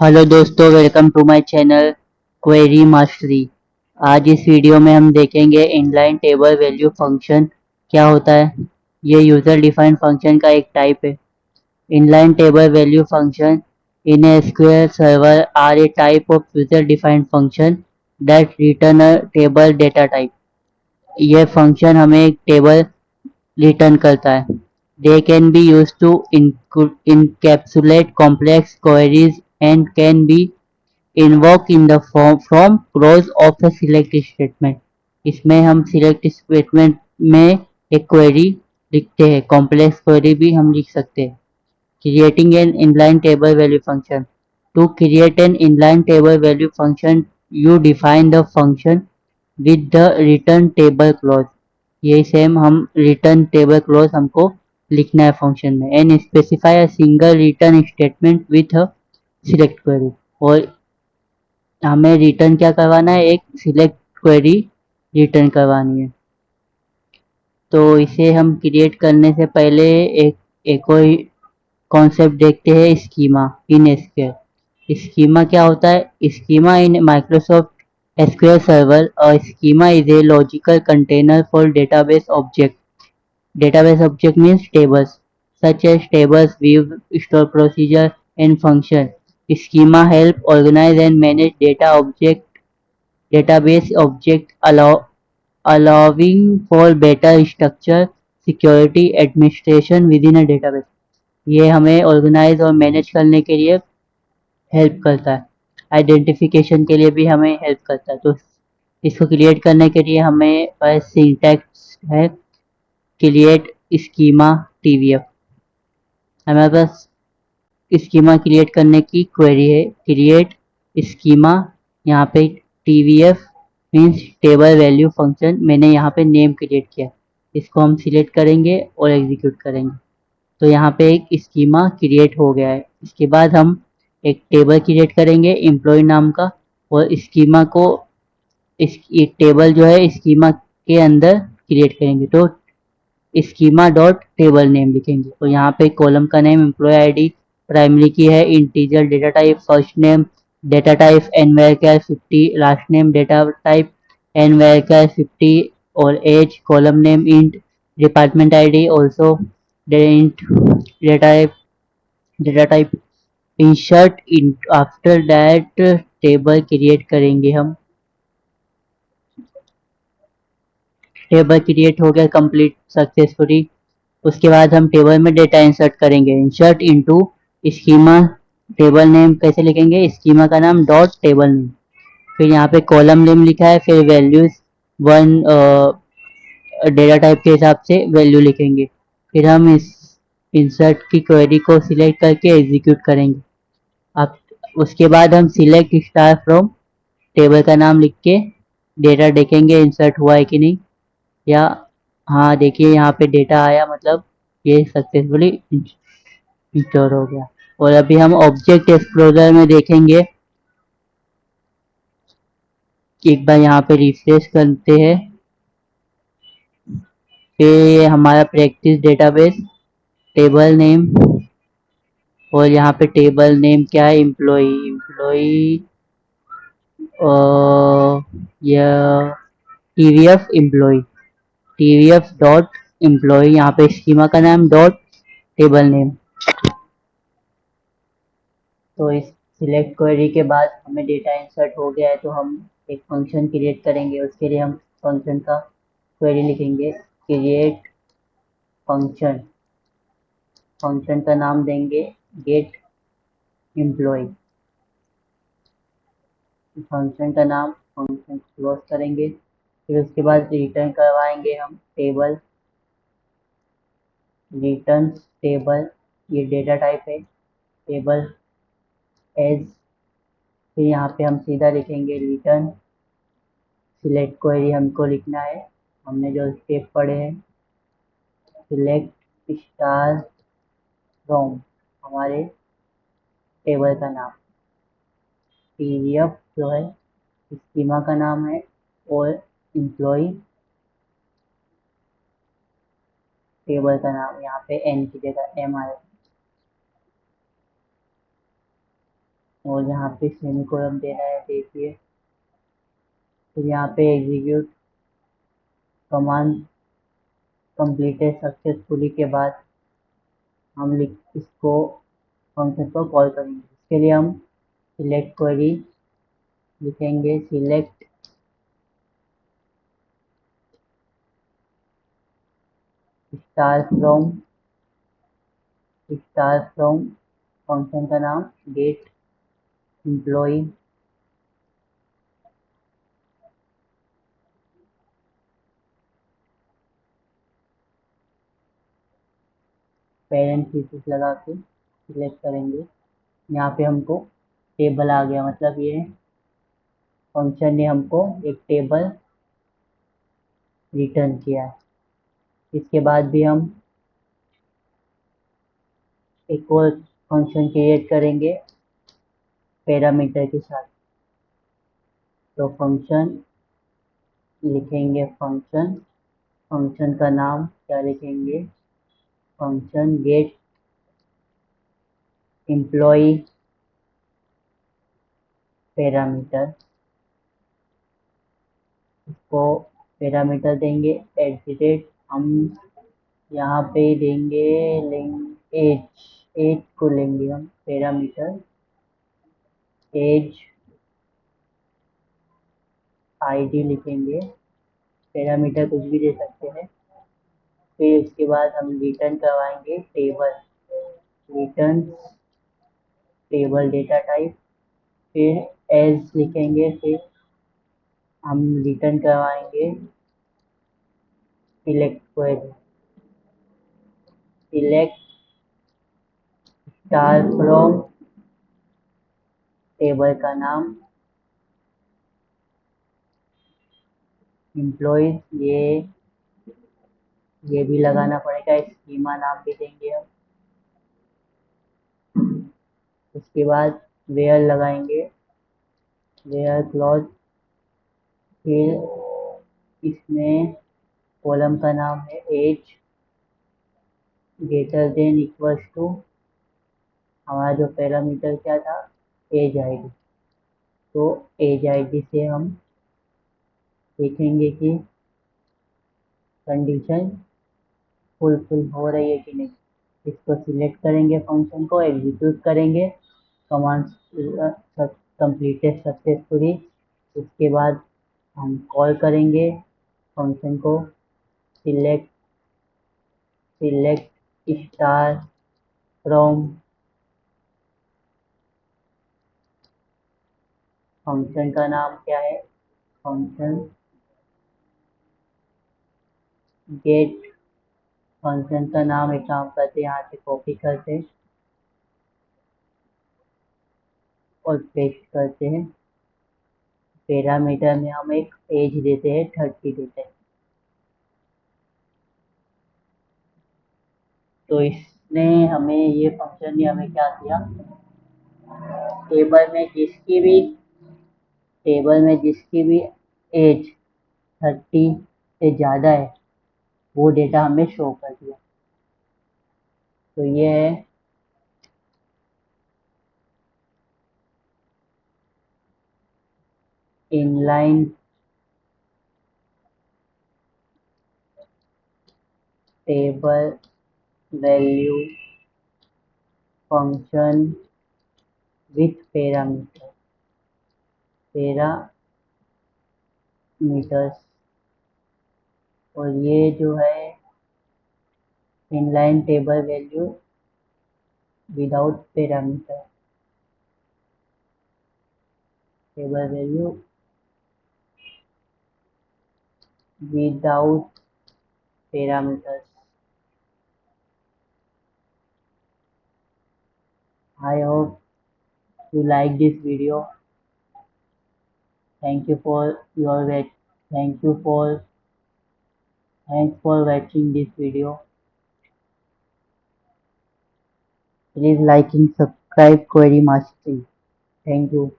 Hello दोस्तों, welcome to my channel query mastery. आज इस वीडियो में हम देखेंगे इनलाइन टेबल वैल्यू फंक्शन क्या होता है। ये यूजर डिफाइंड फंक्शन का एक टाइप है। Inline table value function in SQL server are a type of user defined function that return a table data type. ये फंक्शन हमें एक टेबल रिटर्न करता है। They can be used to encapsulate complex queries and can be invoked in the form from clause of a select statement। इसमें हम select statement में एक query लिखते हैं, complex query भी हम लिख सकते हैं। Creating an inline table value function। To create an inline table value function, you define the function with the return table clause। यही सेम हम रिटर्न टेबल क्लोज हमको लिखना है फंक्शन में। And specify a single return statement with a select query. और हमें return क्या करवाना है, एक सिलेक्ट क्वेरी रिटर्न करवानी है। तो इसे हम क्रिएट करने से पहले एक और कॉन्सेप्ट देखते हैं, स्कीमा इन एसक्यूएल। स्कीमा क्या होता है? Schema in Microsoft SQL server और schema is a logical container for database object. Database object means tables, such as tables, views, store procedure, and function. Schema help organize and manage database object allowing for better structure, security, administration within a database। ये हमें organise और manage करने के लिए help करता है। Identification के लिए भी हमें हेल्प करता है। तो इसको क्रिएट करने के लिए हमें बस सिंटैक्स है, क्रिएट स्कीमा टीवीएफ। हमारे पास स्कीमा क्रिएट करने की क्वेरी है, क्रिएट स्कीमा। यहाँ पे TVF means table value function, मैंने यहाँ पे नेम क्रिएट किया। इसको हम सिलेक्ट करेंगे और एग्जीक्यूट करेंगे। तो यहाँ पे एक स्कीमा क्रिएट हो गया है। इसके बाद हम एक टेबल क्रिएट करेंगे एम्प्लॉय नाम का, और स्कीमा को इस टेबल जो है स्कीमा के अंदर क्रिएट करेंगे। तो स्कीमा डॉट टेबल नेम लिखेंगे। तो यहाँ पे कॉलम का name employ ID, primary key है integer, data type first name, data type nvarchar 50, last name data type nvarchar 50, और age column name int, department ID also int, data type insert in. After that table create करेंगे हम। Table create हो गया complete successfully. उसके बाद हम table में data insert करेंगे, insert into schema. Table name कैसे लिखेंगे? स्कीमा का नाम डॉट टेबल नेम। फिर यहाँ पे कॉलम नेम लिखा है, फिर वैल्यूज वन डेटा टाइप के हिसाब से वैल्यू लिखेंगे। फिर हम इस इंसर्ट की क्वेरी को सिलेक्ट करके एग्जीक्यूट करेंगे। अब उसके बाद हम सिलेक्ट स्टार फ्रॉम टेबल का नाम लिख के डेटा देखेंगे इंसर्ट हुआ है कि नहीं। या हाँ, देखिए यहाँ पे डेटा आया, मतलब ये सक्सेसफुली इंस्टॉल हो गया। और अभी हम ऑब्जेक्ट एक्सप्लोरर में देखेंगे। एक बार यहाँ पे रिफ्रेश करते हैं। फिर हमारा प्रैक्टिस डेटाबेस, टेबल नेम, और यहाँ पे टेबल नेम क्या है? एम्प्लॉय। एम्प्लॉय या TVF employee, TVF dot employee. यहाँ पे स्कीमा का नाम डॉट टेबल नेम। तो इस सिलेक्ट क्वेरी के बाद हमें डेटा इंसर्ट हो गया है, तो हम एक फंक्शन क्रिएट करेंगे। उसके लिए हम फंक्शन का क्वेरी लिखेंगे, क्रिएट फंक्शन। फंक्शन का नाम देंगे गेट एम्प्लॉय। फंक्शन का नाम, फंक्शन क्लोज करेंगे। फिर उसके बाद रिटर्न करवाएंगे हम टेबल, रिटर्न टेबल। ये डेटा टाइप है टेबल एज। फिर यहाँ पे हम सीधा लिखेंगे रिटर्न सिलेक्ट क्वेरी। हमको लिखना है, हमने जो स्टेप पढ़े हैं, सिलेक्ट स्टार फ्रॉम हमारे टेबल का नाम, पीडीएफ जो है स्कीमा का नाम है, और एम्प्लॉय टेबल का नाम। यहाँ पे एन की जगह एम आए। और यहाँ पे सेमीकोलन देना है, देखिए। फिर यहाँ पे एग्जीक्यूट कमांड कंप्लीटेड सक्सेसफुली के बाद हम इसको फंक्शन को कॉल करेंगे। इसके लिए हम सिलेक्ट क्वेरी लिखेंगे, सिलेक्ट स्टार फ्रॉम फंक्शन का नाम गेट एम्प्लॉय पैरेंथेसिस लगा के सिलेक्ट करेंगे। यहाँ पे हमको टेबल आ गया, मतलब ये फंक्शन ने हमको एक टेबल रिटर्न किया है। इसके बाद भी हम एक और फंक्शन क्रिएट करेंगे पैरामीटर के साथ। तो फंक्शन लिखेंगे, फंक्शन का नाम क्या लिखेंगे, फंक्शन गेट एम्प्लॉय पैरामीटर। इसको पैरामीटर देंगे एट हम यहाँ पे देंगे एज को लेंगे हम पैरामीटर एज आईडी लिखेंगे। पैरामीटर कुछ भी दे सकते हैं। फिर उसके बाद हम रिटर्न करवाएंगे रिटर्न टेबल डेटा टाइप। फिर एज लिखेंगे। फिर हम रिटर्न करवाएंगे select query, select star from table का नाम एम्प्लॉयज, ये भी लगाना पड़ेगा, स्कीमा नाम भी देंगे हम। उसके बाद वेयर लगाएंगे, वेयर क्लॉज। फिर इसमें कॉलम का नाम है age greater than equals to, हमारा जो पैरामीटर क्या था, एज आईडी। तो एज आईडी से हम देखेंगे कि कंडीशन फुलफिल हो रही है कि नहीं। इसको सिलेक्ट करेंगे, फंक्शन को एग्जीक्यूट करेंगे, कमांड कंप्लीटेड सक्सेसफुली। उसके बाद हम कॉल करेंगे फंक्शन को सिलेक्ट स्टार फ्रॉम, फंक्शन का नाम क्या है, फंक्शन गेट। फंक्शन का नाम एक काम करते हैं, यहाँ से कॉपी करते और पेस्ट करते हैं। पैरामीटर में हम एक एज देते हैं, 30 देते हैं। तो इसने हमें, ये फंक्शन ने हमें क्या किया, टेबल में जिसकी भी एज 30 से ज़्यादा है वो डेटा हमें शो कर दिया। तो ये है inline table value function with parameters. और ये जो है inline table value without parameter, table value without parameters. I hope you like this video. Thank you for your wait. Thank you for Thanks for watching this video. Please like and subscribe Query Mastery. Thank you.